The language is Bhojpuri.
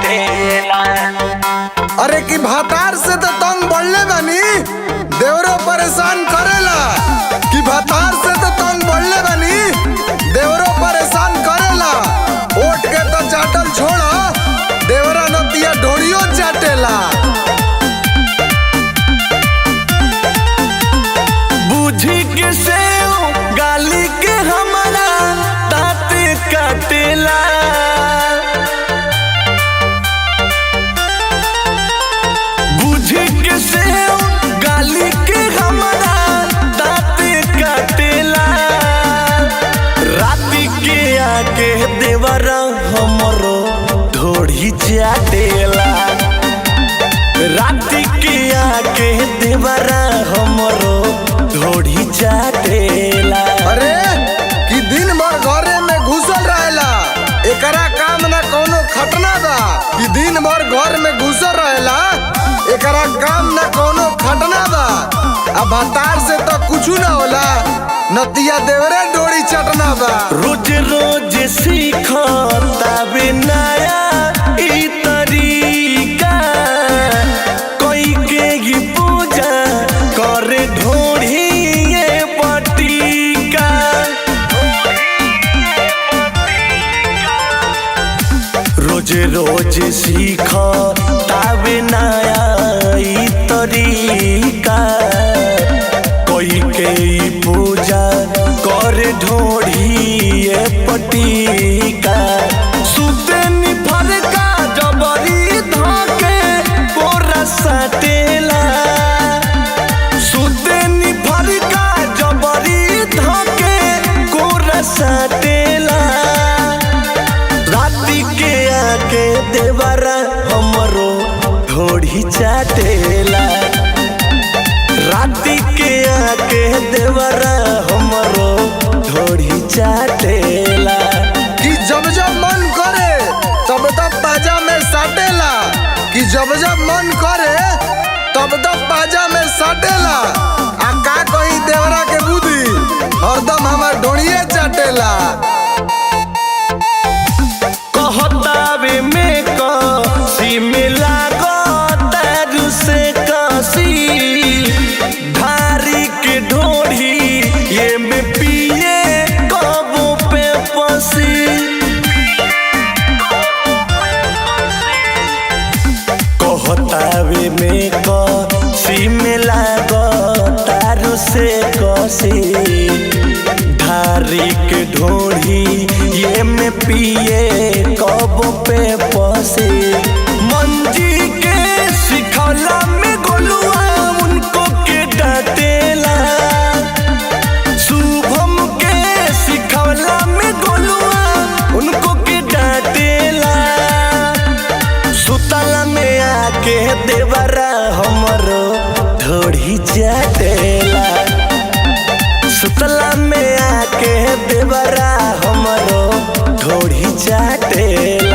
चाटेला। अरे की भातार से तो तंग बढ़ले बानी, देवरो परेशान करेला। कि भातार से तो तंग बढ़ले बानी, देवरो परेशान करेला। ओट के तो चाटल छोड़ा, देवरा नतिया ढोड़ियो चाटेला। बुझी के से गाली के हमारा दांत काटेला। बुझी के से गाली के हमारा दांत काटेला। राती के आके देवरा हमरो ढोड़ी चाटेला। राती के आके देवरा हमरो ढोड़ी चाटेला। अरे कि दिन भर घरे में घुसल रहेला, एकरा काम ना कोनो खटना बा। कि दिन भर घर में घुसल रहेला, एकरा काम ना कोनो खटना बा। अब भातार से तो कुछ ना होला, नतिया देवरे डोरी चटना बा। रोज रोज सीखता बे नया ई तरीका, कोई के ही पूजा करे ढोड़ी ये पटीका। रोज रोज सीखता बे नया ई तरीका, कोई के ही पूजा करे ढोड़ी ये पटीका। सुतनी फरका जबरी धके कोरा साटेला। सुतनी फरका जबरी धके कोरा साटेला। राती के आके देवरा हमरो ढोड़ी चाटेला। राती के आके देवरा हमरो ढोड़ी चाटेला। कि जब जब मन करे तब तब पाजा में साटेला। कि जब जब मन करे तब तब पाजा में साटेला। आ का कही देवरा के बुद्धि, हरदम हमार ढोड़िए चाटेला। कहतावे में कसी मिला गो से कसी, धारी के ढोड़ी ये में पिए कबो पे पसी। कहतावे में कसी मिला गो से कसी, धारी के ढोड़ी ये में पिए कब पे पसे। मंजी के सिखला में गोलुआ उनको के डाटेला। शुभम के सिखला में गोलुआ उनको के डाटेला। सुतला में आके देवरा हमरो ढोड़ी चाटेला। सुतला में आके देवरा हमरो ढोड़ी चाटेला।